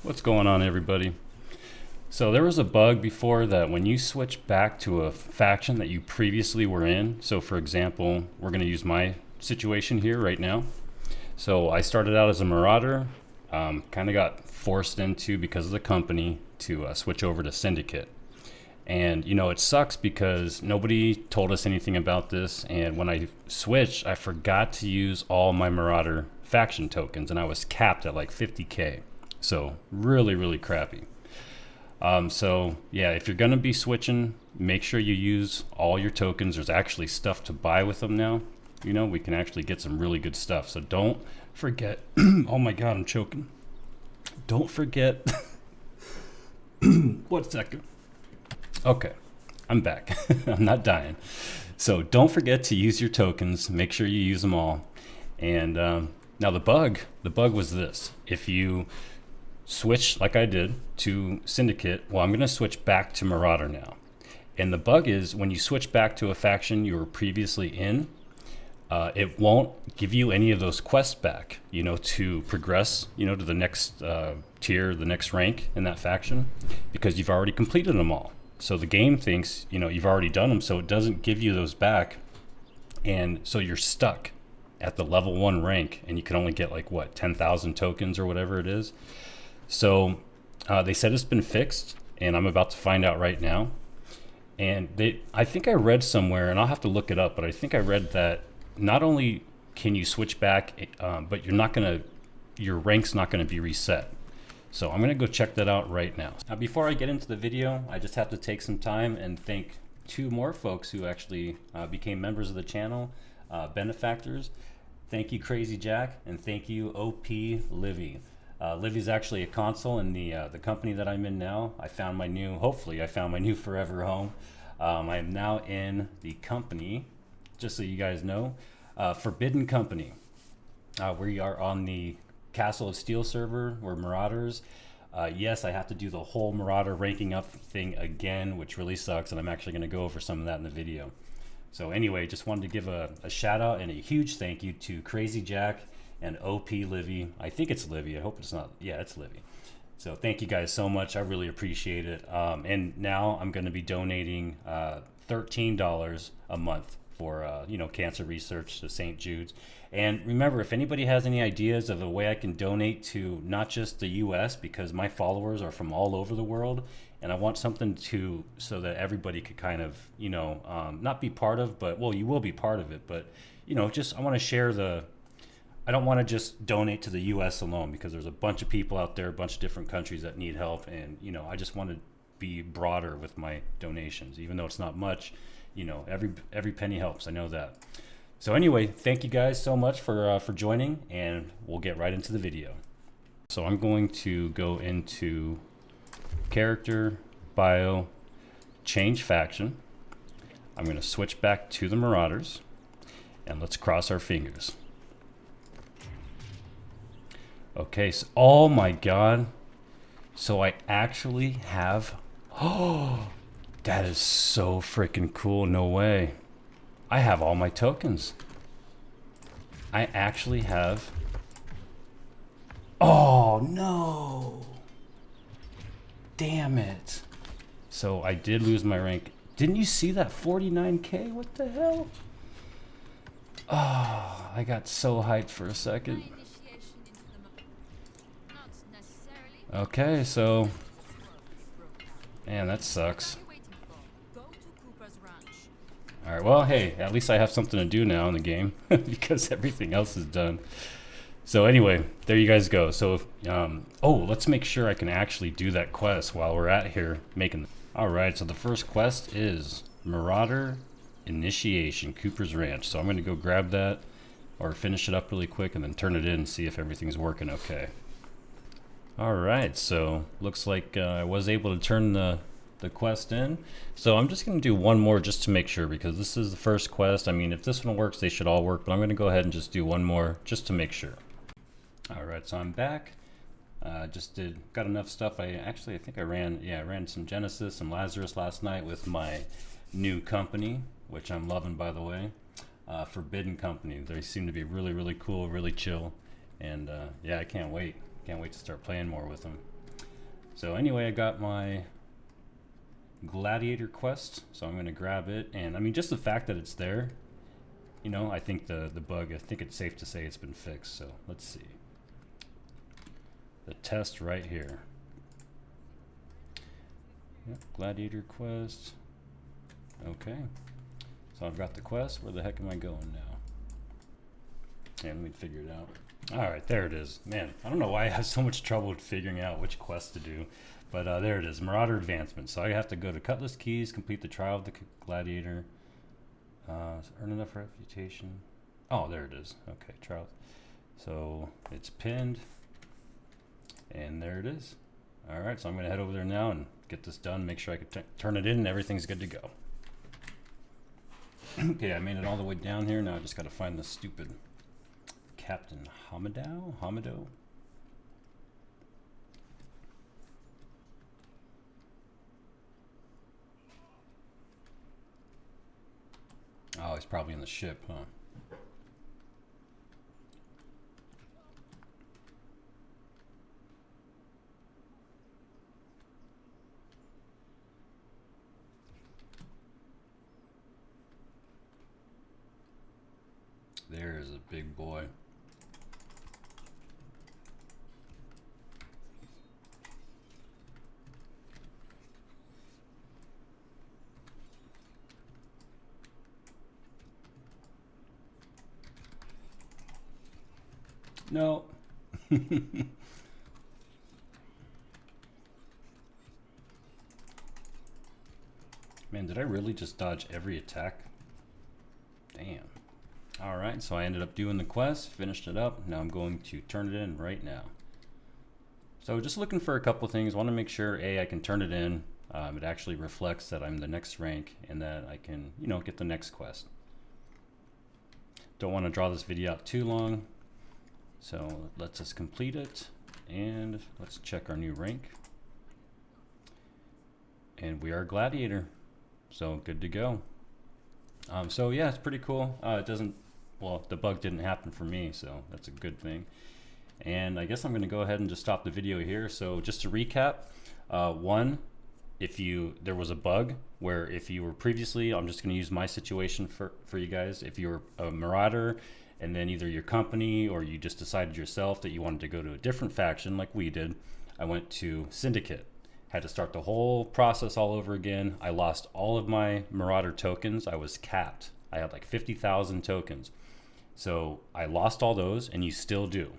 What's going on, everybody? So there was a bug before that when you switch back to a faction that you previously were in. So for example, we're going to use my situation here right now. So I started out as a marauder, kind of got forced into because of the company to switch over to syndicate. And you know, it sucks because nobody told us anything about this. And when I switched, I forgot to use all my marauder faction tokens, and I was capped at like 50k. So really crappy. So yeah, if you're gonna be switching, make sure you use all your tokens. There's actually stuff to buy with them now. You know, we can actually get some really good stuff. So don't forget. Oh my God, I'm choking. Don't forget. 1 second. Okay, I'm back. I'm not dying. So don't forget to use your tokens. Make sure you use them all. And now the bug was this. If you switch like I did to syndicate, well, I'm going to switch back to marauder now. And the bug is when you switch back to a faction you were previously in, it won't give you any of those quests back, you know, to progress, you know, to the next tier, the next rank in that faction, because you've already completed them all. So the game thinks, you know, you've already done them, so it doesn't give you those back. And so you're stuck at the level 1 rank, and you can only get like, what, 10,000 tokens or whatever it is. So they said it's been fixed, and I'm about to find out right now. And I think I read somewhere, and I'll have to look it up, but I think I read that not only can you switch back, but your rank's not gonna be reset. So I'm gonna go check that out right now. Now, before I get into the video, I just have to take some time and thank 2 more folks who actually became members of the channel, benefactors. Thank you, Crazy Jack, and thank you, OP Livy. Livy's actually a consul in the company that I'm in now. Hopefully I found my new forever home. I am now in the company, just so you guys know, Forbidden Company. We are on the Castle of Steel server. We're marauders. Yes, I have to do the whole marauder ranking up thing again, which really sucks, and I'm actually going to go over some of that in the video. So anyway, just wanted to give a shout out and a huge thank you to Crazy Jack and OP Livy. I think it's Livy. I hope it's not. Yeah, it's Livy. So thank you guys so much. I really appreciate it. And now I'm going to be donating $13 a month for you know, cancer research to St. Jude's. And remember, if anybody has any ideas of a way I can donate to not just the US, because my followers are from all over the world, and I want something so that everybody could kind of, you know, not be part of, but, well, you will be part of it, but, you know, just I want to share I don't want to just donate to the US alone, because there's a bunch of people out there, a bunch of different countries that need help, and, you know, I just want to be broader with my donations, even though it's not much. You know, every penny helps. I know that. So anyway, thank you guys so much for joining, and we'll get right into the video. So I'm going to go into character, bio, change faction. I'm going to switch back to the Marauders, and let's cross our fingers. Okay, so, oh my God. So I actually have, oh, that is so freaking cool. No way. I have all my tokens. I actually have, oh no. Damn it. So I did lose my rank. Didn't you see that 49k? What the hell? Oh, I got so hyped for a second. Okay, so, man, that sucks. Alright, well, hey, at least I have something to do now in the game because everything else is done. So anyway, there you guys go. So, oh, let's make sure I can actually do that quest while we're at here making. Alright, so the first quest is Marauder Initiation, Cooper's Ranch. So I'm going to go grab that or finish it up really quick and then turn it in and see if everything's working okay. Alright, so looks like I was able to turn the quest in. So I'm just going to do one more just to make sure, because this is the first quest. I mean, if this one works, they should all work, but I'm going to go ahead and just do one more just to make sure. Alright, so I'm back. Got enough stuff. I think I ran some Genesis, some Lazarus last night with my new company, which I'm loving, by the way. Forbidden Company. They seem to be really cool, really chill, and yeah, I can't wait to start playing more with them. So anyway, I got my gladiator quest, so I'm going to grab it. And I mean, just the fact that it's there, you know, I think the bug, I think it's safe to say it's been fixed. So let's see. The test right here. Yep, gladiator quest. Okay. So I've got the quest. Where the heck am I going now? Yeah, let me figure it out. All right, there it is. Man, I don't know why I have so much trouble figuring out which quest to do, but there it is, Marauder Advancement. So I have to go to Cutlass Keys, complete the Trial of the Gladiator, earn enough reputation. Oh, there it is. Okay, Trial. So it's pinned, and there it is. All right, so I'm going to head over there now and get this done, make sure I can turn it in, and everything's good to go. Okay, I made it all the way down here. Now I just got to find the stupid Captain Hamido. Oh, he's probably in the ship, huh? There's a big boy. No. Man, did I really just dodge every attack? Damn. All right, so I ended up doing the quest, finished it up. Now I'm going to turn it in right now. So just looking for a couple things. Want to make sure, A, I can turn it in. It actually reflects that I'm the next rank and that I can, you know, get the next quest. Don't want to draw this video out too long. So let's just complete it. And let's check our new rank. And we are Gladiator. So good to go. So yeah, it's pretty cool. It doesn't, well, the bug didn't happen for me, so that's a good thing. And I guess I'm going to go ahead and just stop the video here. So just to recap, one, there was a bug where if you were previously, I'm just going to use my situation for you guys. If you were a marauder and then either your company or you just decided yourself that you wanted to go to a different faction like we did, I went to Syndicate. Had to start the whole process all over again. I lost all of my marauder tokens. I was capped. I had like 50,000 tokens. So I lost all those, and you still do.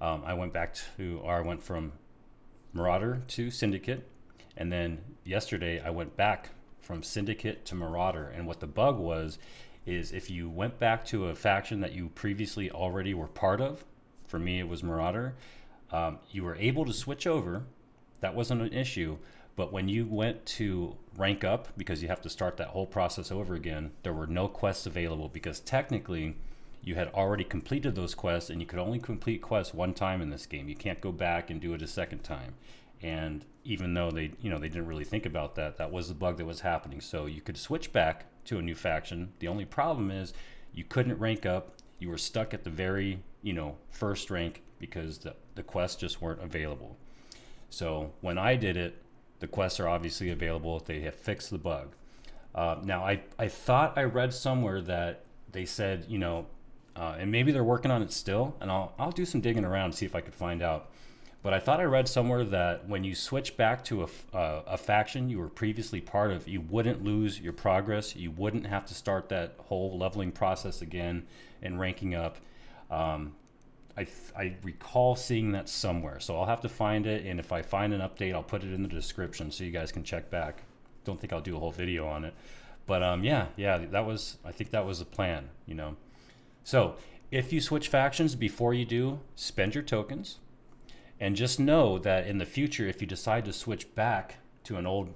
I went from Marauder to Syndicate, and then yesterday I went back from Syndicate to Marauder. And what the bug was is if you went back to a faction that you previously already were part of, for me it was Marauder, you were able to switch over. That wasn't an issue. But when you went to rank up, because you have to start that whole process over again, there were no quests available because technically you had already completed those quests, and you could only complete quests one time in this game. You can't go back and do it a second time. And even though they didn't really think about that, that was the bug that was happening. So you could switch back to a new faction. The only problem is you couldn't rank up. You were stuck at the very, first rank because the quests just weren't available. So when I did it, the quests are obviously available. They have fixed the bug. Now, I thought I read somewhere that they said, and maybe they're working on it still, and I'll do some digging around and see if I could find out. But I thought I read somewhere that when you switch back to a faction you were previously part of, you wouldn't lose your progress. You wouldn't have to start that whole leveling process again and ranking up. I recall seeing that somewhere, so I'll have to find it, and if I find an update, I'll put it in the description so you guys can check back. Don't think I'll do a whole video on it, but I think that was the plan, So if you switch factions before you do, spend your tokens, and just know that in the future, if you decide to switch back to an old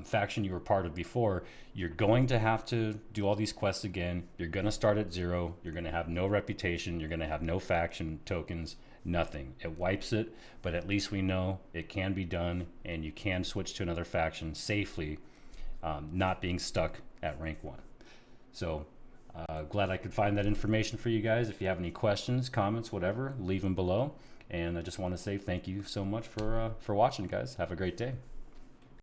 faction you were part of before, you're going to have to do all these quests again. You're going to start at zero. You're going to have no reputation. You're going to have no faction tokens, nothing. It wipes it, but at least we know it can be done, and you can switch to another faction safely, not being stuck at rank 1. So glad I could find that information for you guys. If you have any questions, comments, whatever, leave them below. And I just want to say thank you so much for watching, guys. Have a great day.